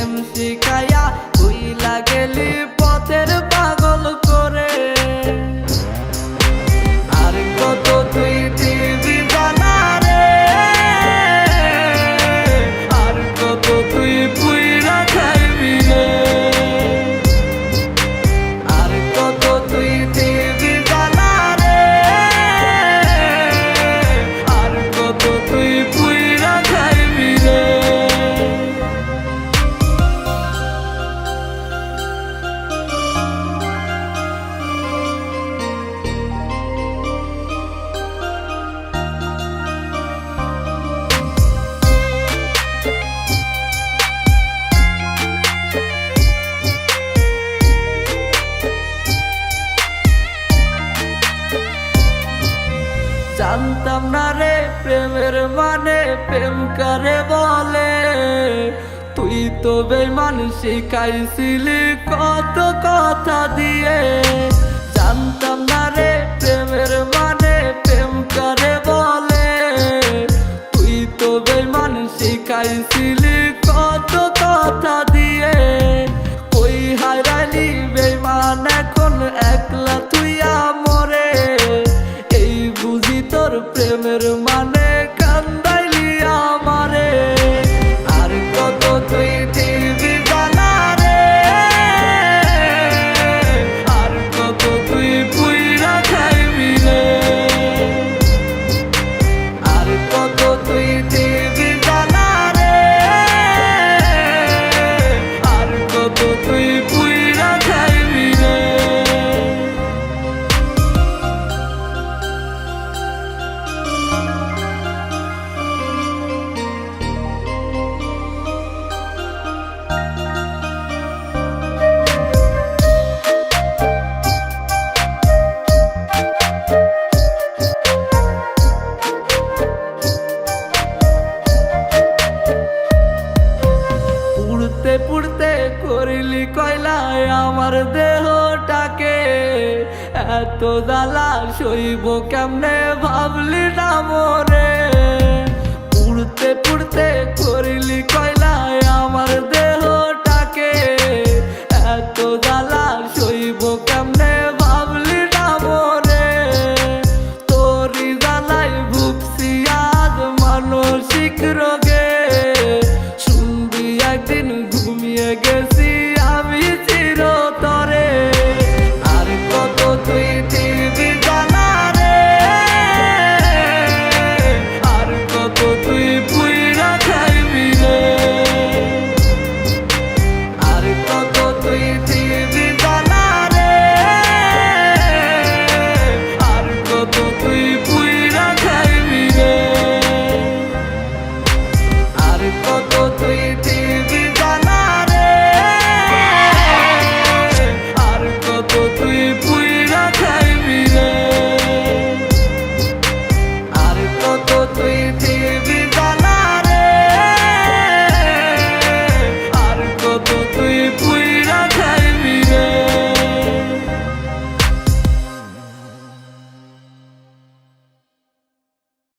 প্রেম শিখাইয়া ভুইলা গেলি পথের পাগল করে। আর কত তুই দিবি জানা রে, আর কত তুই পুইরা খাইবি রে, আর কত তুই দিবি জানা রে, আর কত তুই পুইরা খাইবি রে। জানতাম না রে প্রেমের মানে প্রেম করে বলে, তুই তো বেঈমান শিখাইছিলি কত কথা দিয়ে। জানতাম না রে প্রেমের মানে প্রেম করে বলে, তুই তো বেঈমান শিখাইছিলি কত কথা দিয়ে। কই হারাইলি বেঈমান এখন একলা তুইয়া মরে, এই বুঝি তোর প্রেমের মানে কান্দাইলি আমারে। আর কত তুই দিবি জানা রে, আর কত তুই পুইরা খাইবি রে, আর কত তুই দিবি জানা রে, আর কত তুই পুইরা খাইবি রে। পুড়তে পুড়তে করিলি কয়লায় আমার দেহটাকে, এত জ্বালা সইব কেমনে ভাবলি না মোরে। পুড়তে পুড়তে করিলি কয়লায় আমার